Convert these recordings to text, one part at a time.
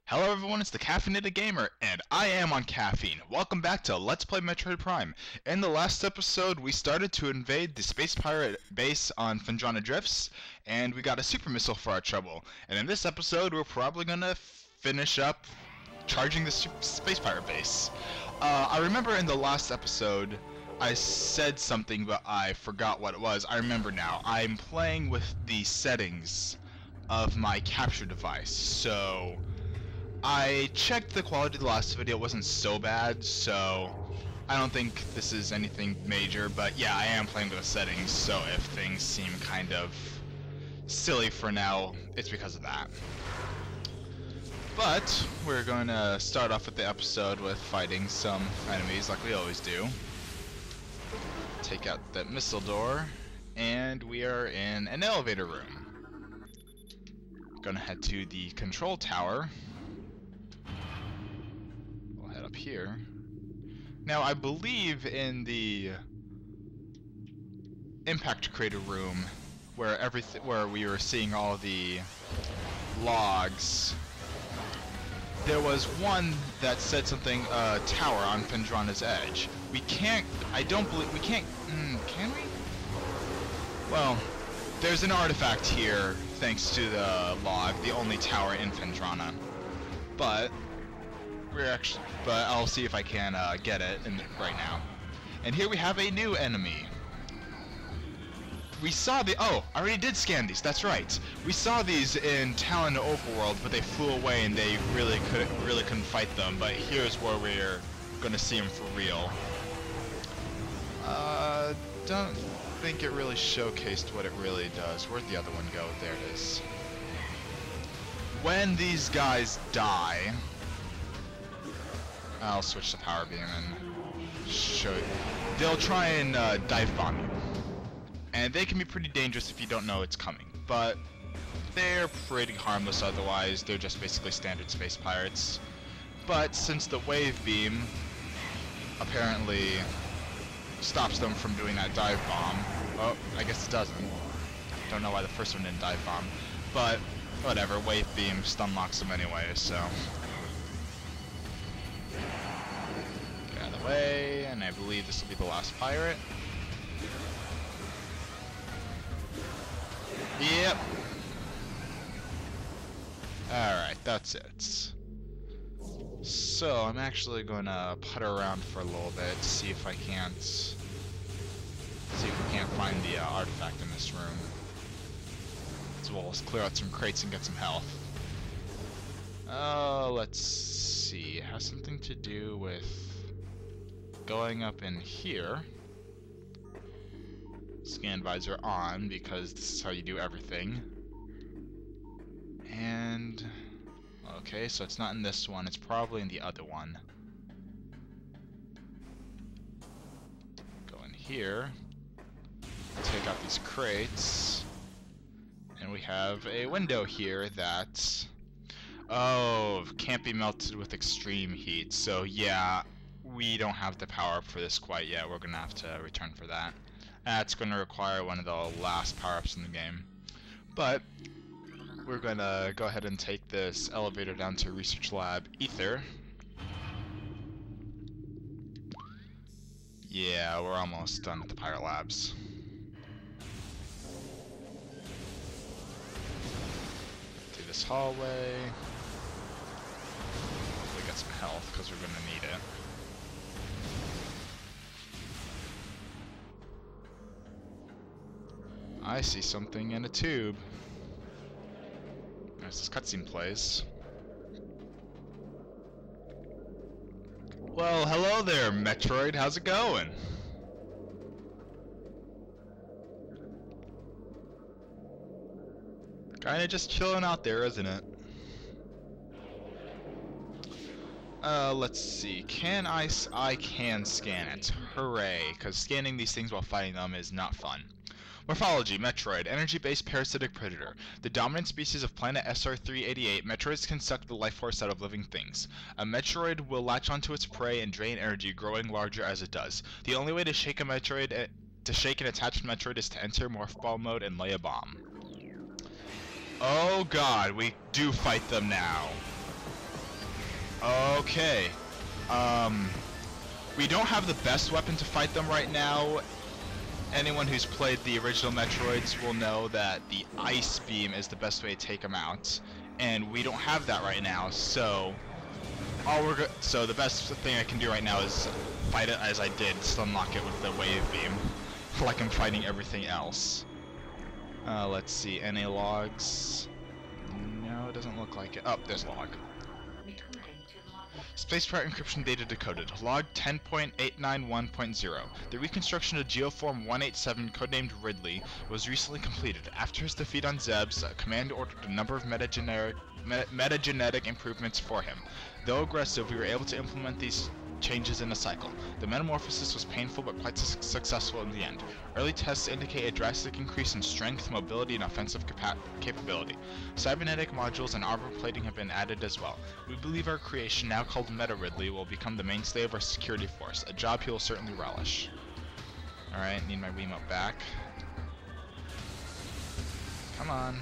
Hello everyone, it's the Caffeinated Gamer, and I am on caffeine. Welcome back to Let's Play Metroid Prime. In the last episode, we started to invade the space pirate base on Phendrana Drifts, and we got a super missile for our trouble. And in this episode, we're probably gonna finish up charging the space pirate base. I remember in the last episode, I said something, but I forgot what it was. I remember now. I'm playing with the settings of my capture device, so I checked the quality of the last video. It wasn't so bad, so I don't think this is anything major, but yeah, I am playing with the settings, so if things seem kind of silly for now, it's because of that. But we're going to start off with the episode with fighting some enemies like we always do. Take out that missile door, and we are in an elevator room. Gonna head to the control tower. Up here. Now, I believe in the impact crater room where we were seeing all the logs, there was one that said something tower on Phendrana's edge. We can't, I don't believe we can't, can we? Well, there's an artifact here thanks to the log, the only tower in Phendrana. But I'll see if I can get it right now. And here we have a new enemy. We saw I already did scan these, that's right. We saw these in Talon Overworld, but they flew away and they really couldn't fight them, but here's where we're gonna see them for real. Don't think it really showcased what it really does. Where'd the other one go? There it is. When these guys die, I'll switch to power beam and show you. They'll try and dive bomb you. And they can be pretty dangerous if you don't know it's coming. But they're pretty harmless otherwise. They're just basically standard space pirates. But since the wave beam apparently stops them from doing that dive bomb. Oh, I guess it doesn't. Don't know why the first one didn't dive bomb. But whatever, wave beam stun locks them anyway, so. Way, and I believe this will be the last pirate. Yep. Alright, that's it. So, I'm actually going to putter around for a little bit, see if we can't find the artifact in this room. As well as clear out some crates and get some health. Let's see. It has something to do with going up in here. Scan visor on, because this is how you do everything. And okay, so it's not in this one, it's probably in the other one. Go in here, take out these crates, and we have a window here that can't be melted with extreme heat. So yeah, we don't have the power up for this quite yet. We're gonna have to return for that. That's gonna require one of the last power-ups in the game. But we're gonna go ahead and take this elevator down to Research Lab Ether. Yeah, we're almost done at the Pirate Labs. Through this hallway. Hopefully get some health, because we're gonna need it. I see something in a tube. As this cutscene plays. Well, hello there, Metroid. How's it going? Kinda just chilling out there, isn't it? Let's see. I can scan it. Hooray, because scanning these things while fighting them is not fun. Morphology: Metroid, energy-based parasitic predator. The dominant species of planet SR388, Metroids can suck the life force out of living things. A Metroid will latch onto its prey and drain energy, growing larger as it does. The only way to shake an attached Metroid is to enter Morph Ball mode and lay a bomb. Oh god, we do fight them now. Okay. Um, we don't have the best weapon to fight them right now. Anyone who's played the original Metroids will know that the Ice Beam is the best way to take them out, and we don't have that right now. So so the best thing I can do right now is fight it as I did, Stunlock it with the Wave Beam, like I'm fighting everything else. Let's see, any logs? No, it doesn't look like it. Oh, there's a log. Spacecraft encryption data decoded. Log 10.891.0. The reconstruction of Geoform 187, codenamed Ridley, was recently completed. After his defeat on Zebes, Command ordered a number of metagenetic improvements for him. Though aggressive, we were able to implement these changes in a cycle. The metamorphosis was painful but quite successful in the end. Early tests indicate a drastic increase in strength, mobility, and offensive capability. Cybernetic modules and armor plating have been added as well. We believe our creation, now called Meta Ridley, will become the mainstay of our security force, a job he will certainly relish. Alright, need my Wiimote back. Come on.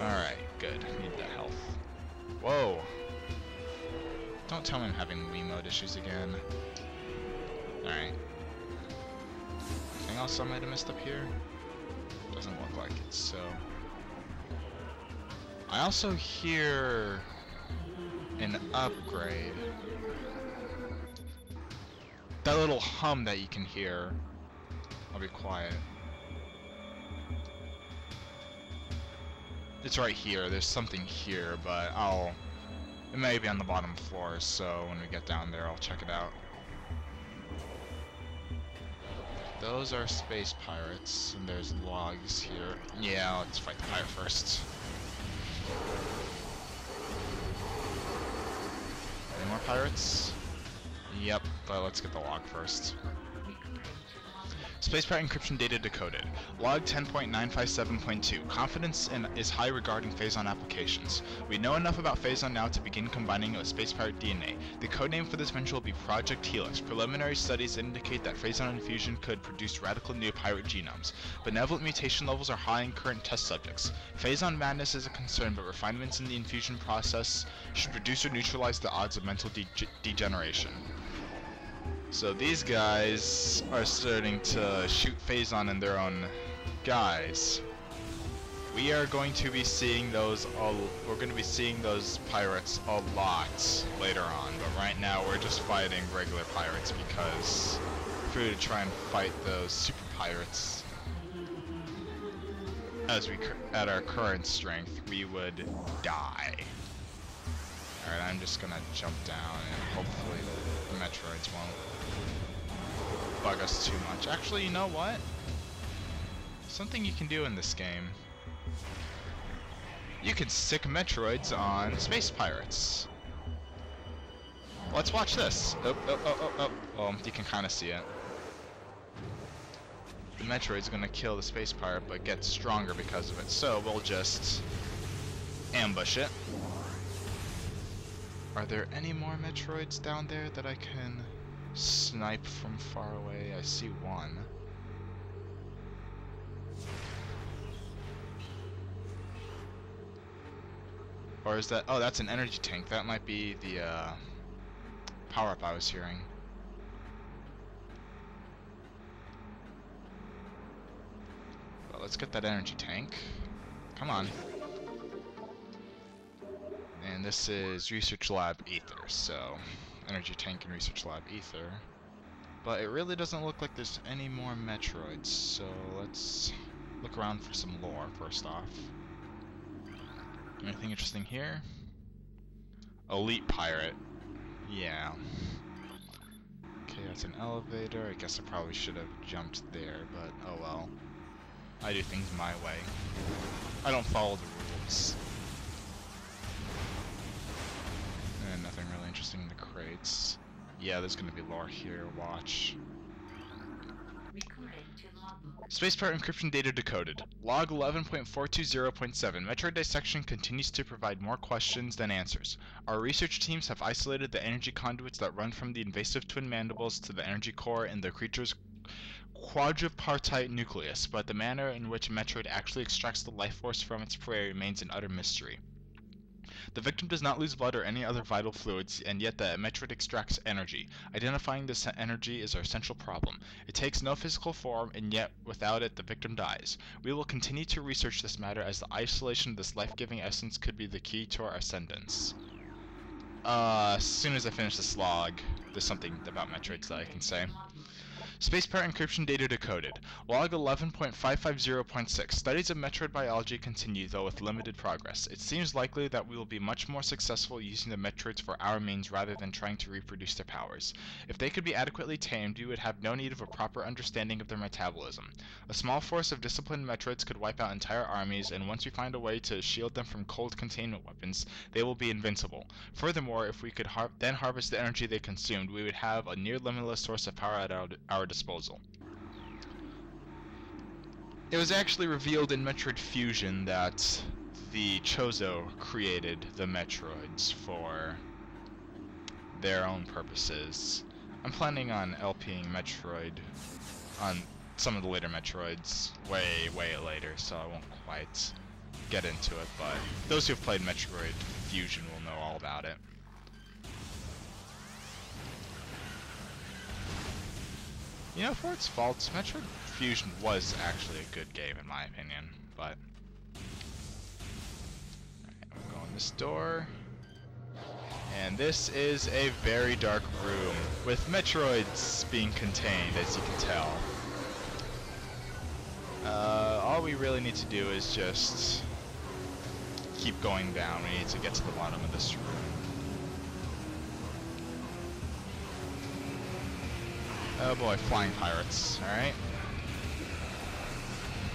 Alright, good. Need that health. Whoa! Don't tell me I'm having Wiimote issues again. Alright. Anything else I might have missed up here? Doesn't look like it, so... I also hear an upgrade. That little hum that you can hear. I'll be quiet. It's right here. There's something here, but it may be on the bottom floor, so when we get down there, I'll check it out. Those are space pirates, and there's logs here. Yeah, let's fight the pirate first. Any more pirates? Yep, but let's get the log first. Spacecraft encryption data decoded. Log 10.957.2. Confidence is high regarding Phazon applications. We know enough about Phazon now to begin combining it with space pirate DNA. The codename for this venture will be Project Helix. Preliminary studies indicate that Phazon infusion could produce radical new pirate genomes. Benevolent mutation levels are high in current test subjects. Phazon madness is a concern, but refinements in the infusion process should reduce or neutralize the odds of mental degeneration. So these guys are starting to shoot Phazon in their own guise. We are going to be seeing those pirates a lot later on, but right now we're just fighting regular pirates because if we were to try and fight those super pirates at our current strength, we would die. Alright, I'm just gonna jump down and hopefully the Metroids won't bug us too much. Actually, you know what? Something you can do in this game. You can stick Metroids on space pirates. Let's watch this. Oh. Well, you can kind of see it. The Metroid's gonna kill the space pirate, but get stronger because of it. So we'll just ambush it. Are there any more Metroids down there that I can snipe from far away? I see one. Or is that... oh, that's an energy tank. That might be the power-up I was hearing. Well, let's get that energy tank. Come on. And this is Research Lab Ether, so energy tank and Research Lab Ether. But it really doesn't look like there's any more Metroids, so let's look around for some lore first off. Anything interesting here? Elite Pirate. Yeah. Okay, that's an elevator. I guess I probably should have jumped there, but oh well. I do things my way. I don't follow the rules. And nothing really interesting in the crates. Yeah, there's gonna be lore here, watch. Space pirate encryption data decoded. Log 11.420.7. Metroid dissection continues to provide more questions than answers. Our research teams have isolated the energy conduits that run from the invasive twin mandibles to the energy core in the creature's quadripartite nucleus, but the manner in which Metroid actually extracts the life force from its prey remains an utter mystery. The victim does not lose blood or any other vital fluids, and yet the Metroid extracts energy. Identifying this energy is our central problem. It takes no physical form, and yet without it the victim dies. We will continue to research this matter, as the isolation of this life-giving essence could be the key to our ascendance. As soon as I finish this log, there's something about Metroids that I can say. Space Pirate encryption data decoded. Log 11.550.6. Studies of Metroid biology continue, though with limited progress. It seems likely that we will be much more successful using the Metroids for our means rather than trying to reproduce their powers. If they could be adequately tamed, we would have no need of a proper understanding of their metabolism. A small force of disciplined Metroids could wipe out entire armies, and once we find a way to shield them from cold containment weapons, they will be invincible. Furthermore, if we could then harvest the energy they consumed, we would have a near limitless source of power at our disposal. It was actually revealed in Metroid Fusion that the Chozo created the Metroids for their own purposes. I'm planning on LPing Metroid on some of the later Metroids way later, so I won't quite get into it, but those who have played Metroid Fusion will know all about it. You know, for its faults, Metroid Fusion was actually a good game in my opinion, but... Alright, I'm going this door. And this is a very dark room, with Metroids being contained, as you can tell. All we really need to do is just keep going down. We need to get to the bottom of this room. Oh boy, flying pirates, alright.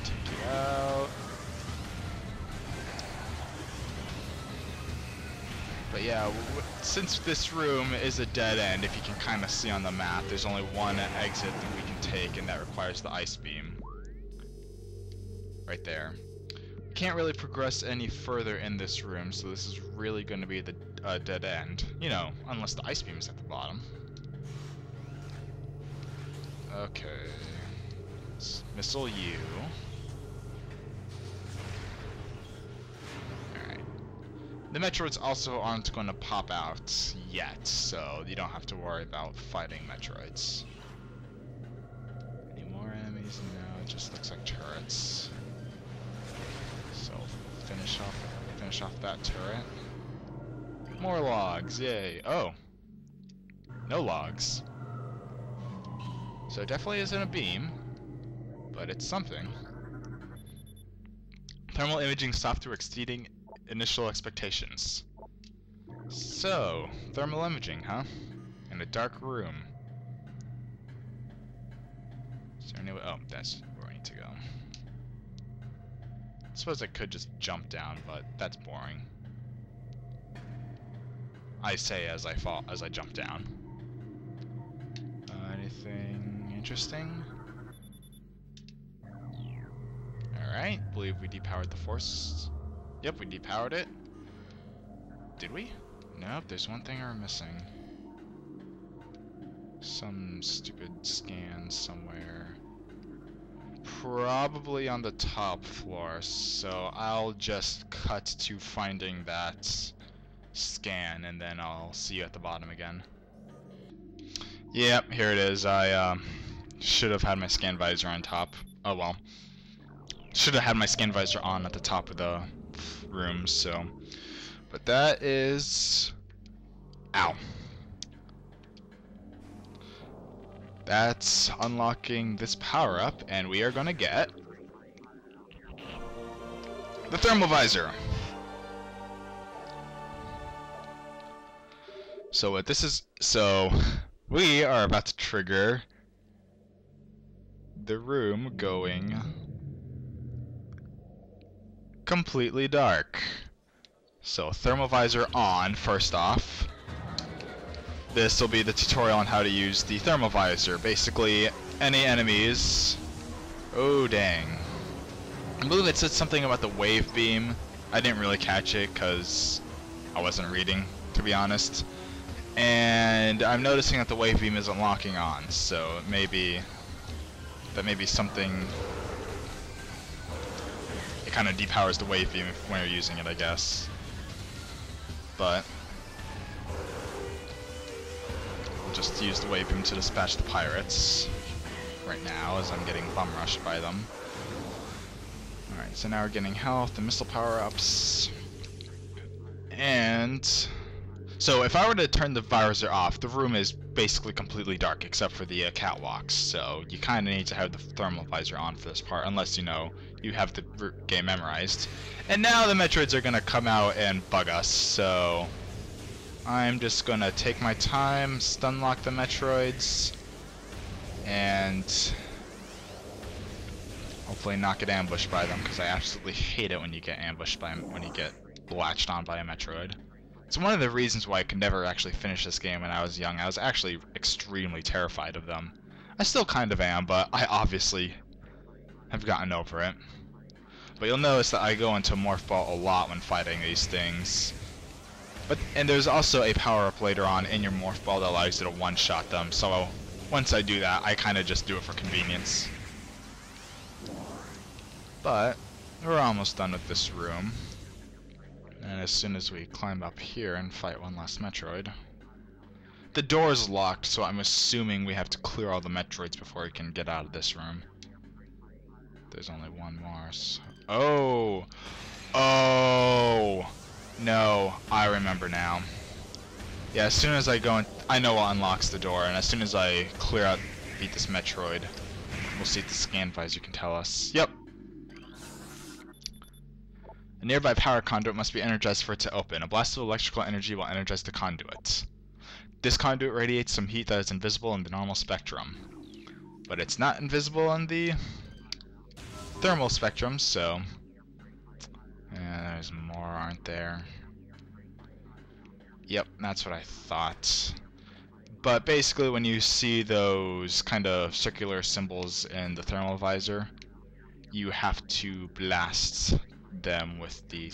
Take it out. But yeah, since this room is a dead end, if you can kind of see on the map, there's only one exit that we can take, and that requires the ice beam. Right there. We can't really progress any further in this room, so this is really going to be the dead end. You know, unless the ice beam is at the bottom. Okay. Let's missile you. Alright. The Metroids also aren't going to pop out yet, so you don't have to worry about fighting Metroids. Any more enemies? No, it just looks like turrets. So finish off that turret. More logs, yay. Oh. No logs. So it definitely isn't a beam, but it's something. Thermal imaging software exceeding initial expectations. So, thermal imaging, huh? In a dark room. Is there any way? Oh, that's where I need to go. I suppose I could just jump down, but that's boring. I say as I fall, as I jump down. Anything interesting? Alright, believe we depowered the force. Yep, we depowered it. Did we? Nope, there's one thing we're missing. Some stupid scan somewhere. Probably on the top floor, so I'll just cut to finding that scan, and then I'll see you at the bottom again. Yep, here it is. I should have had my scan visor on top. Oh well. Should have had my scan visor on at the top of the room, so. But that is... Ow. That's unlocking this power-up, and we are gonna get... the thermal visor! So what this is... So... We are about to trigger the room going completely dark. So thermal visor on first off. This will be the tutorial on how to use the thermal visor. Basically, any enemies... Oh dang. I believe it said something about the wave beam. I didn't really catch it because I wasn't reading, to be honest. And I'm noticing that the wave beam isn't locking on, so it may be something. It kind of depowers the wave beam when you're using it, I guess. but we'll just use the wave beam to dispatch the pirates right now as I'm getting bum rushed by them. Alright, so now we're getting health and missile power-ups. And so if I were to turn the visor off, the room is basically completely dark except for the catwalks, so you kind of need to have the thermal visor on for this part, unless you know you have the game memorized. And now the Metroids are going to come out and bug us, so I'm just going to take my time, stun lock the Metroids, and hopefully not get ambushed by them, because I absolutely hate it when you get ambushed by them, when you get latched on by a Metroid. It's one of the reasons why I could never actually finish this game when I was young. I was actually extremely terrified of them. I still kind of am, but I obviously have gotten over it. But you'll notice that I go into Morph Ball a lot when fighting these things. And there's also a power-up later on in your Morph Ball that allows you to one-shot them, so once I do that, I kind of just do it for convenience. But we're almost done with this room. And as soon as we climb up here and fight one last Metroid. The door is locked, so I'm assuming we have to clear all the Metroids before we can get out of this room. There's only one more. So... Oh! Oh! No, I remember now. Yeah, as soon as I go in, I know what unlocks the door, and as soon as I clear out, beat this Metroid, we'll see if the scan visor can tell us. Yep! A nearby power conduit must be energized for it to open. A blast of electrical energy will energize the conduit. This conduit radiates some heat that is invisible in the normal spectrum. But it's not invisible in the thermal spectrum, so... Yeah, there's more, aren't there? Yep, that's what I thought. But basically when you see those kind of circular symbols in the thermal visor, you have to blast them with the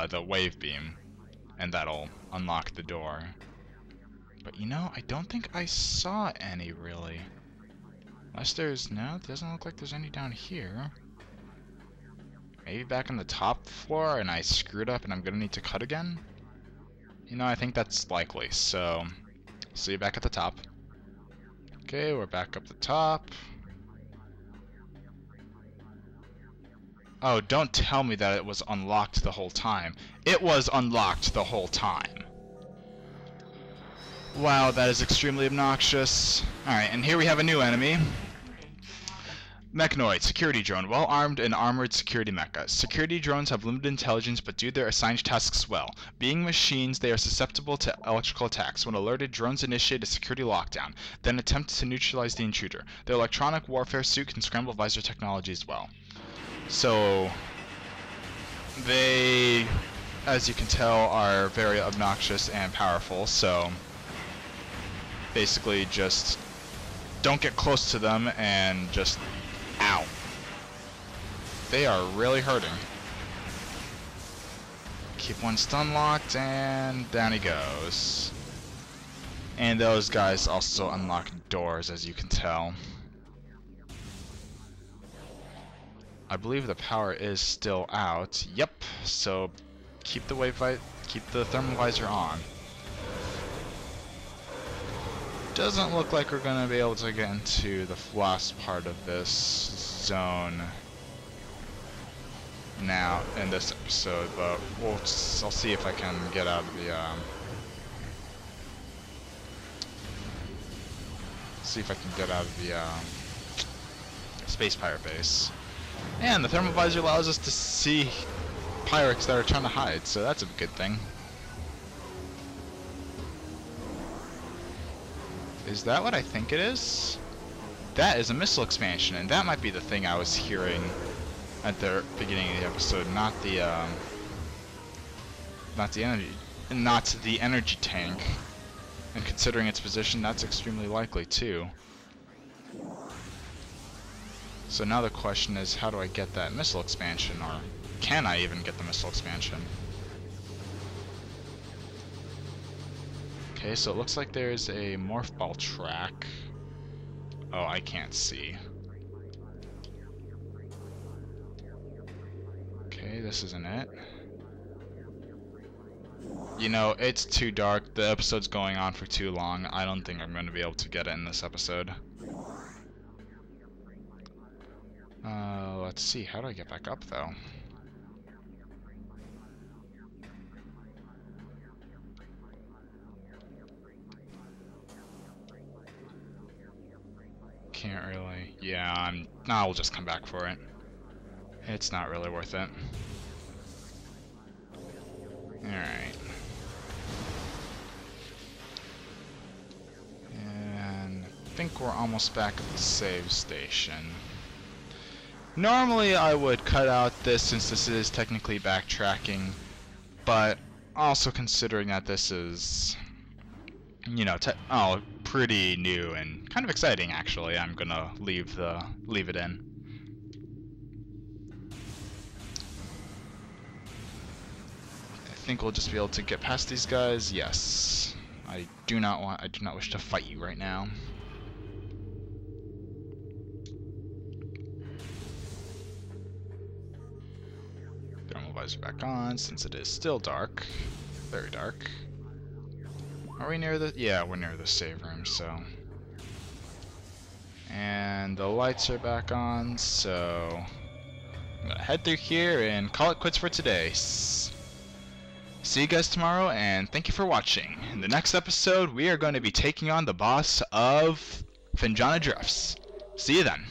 the wave beam, and that'll unlock the door. But you know, I don't think I saw any really. Unless there's, no, it doesn't look like there's any down here. Maybe back on the top floor and I screwed up and I'm gonna need to cut again? You know, I think that's likely, so see you back at the top. Okay, we're back up the top. Oh, don't tell me that it was unlocked the whole time. It was unlocked the whole time. Wow, that is extremely obnoxious. Alright, and here we have a new enemy. Mechanoid, security drone, well-armed and armored security mecha. Security drones have limited intelligence but do their assigned tasks well. Being machines, they are susceptible to electrical attacks. When alerted, drones initiate a security lockdown, then attempt to neutralize the intruder. Their electronic warfare suit can scramble visor technology as well. So, they, as you can tell, are very obnoxious and powerful, so basically just don't get close to them and just, ow. They are really hurting. Keep one stun locked and down he goes. And those guys also unlock doors, as you can tell. I believe the power is still out. Yep. So keep the keep the thermal visor on. Doesn't look like we're gonna be able to get into the last part of this zone now in this episode, but I'll see if I can get out of the space pirate base. And the thermal visor allows us to see pirates that are trying to hide, so that's a good thing. Is that what I think it is? That is a missile expansion, and that might be the thing I was hearing at the beginning of the episode, not the energy tank. And considering its position, that's extremely likely too. So now the question is, how do I get that missile expansion, or can I even get the missile expansion? Okay, so it looks like there's a morph ball track. Oh, I can't see. Okay, this isn't it. You know, it's too dark. The episode's going on for too long. I don't think I'm going to be able to get it in this episode. Let's see. How do I get back up, though? Can't really. Yeah, I'll just come back for it. It's not really worth it. Alright. And I think we're almost back at the save station. Normally I would cut out this since this is technically backtracking, but also considering that this is, you know, pretty new and kind of exciting actually, I'm gonna leave it in. I think we'll just be able to get past these guys. Yes. I do not wish to fight you right now. Thermal visor back on since it is still dark. Very dark. Are we near the... Yeah, we're near the save room, so... And the lights are back on, so... I'm gonna head through here and call it quits for today. See you guys tomorrow, and thank you for watching. In the next episode, we are going to be taking on the boss of Finjana Drifts. See you then.